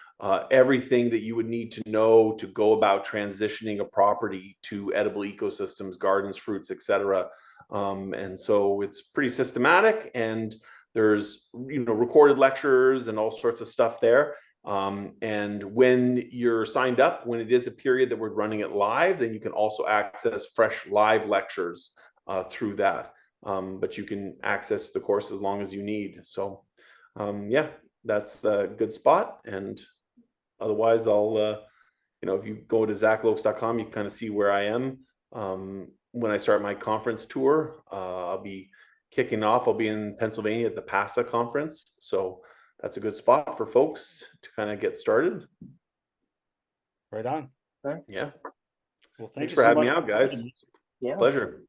everything that you would need to know to go about transitioning a property to edible ecosystems, gardens, fruits, etc. And so it's pretty systematic, and there's, you know, recorded lectures and all sorts of stuff there. And when you're signed up, when it is a period that we're running it live, then you can also access fresh live lectures through that. But you can access the course as long as you need. So yeah, that's a good spot. And otherwise, I'll, you know, if you go to zachloeks.com, you kind of see where I am. When I start my conference tour, I'll be kicking off. I'll be in Pennsylvania at the PASA conference. So that's a good spot for folks to kind of get started. Right on. Nice. Yeah. Well, thank Thanks you for so having much. me out, guys. Yeah. Pleasure.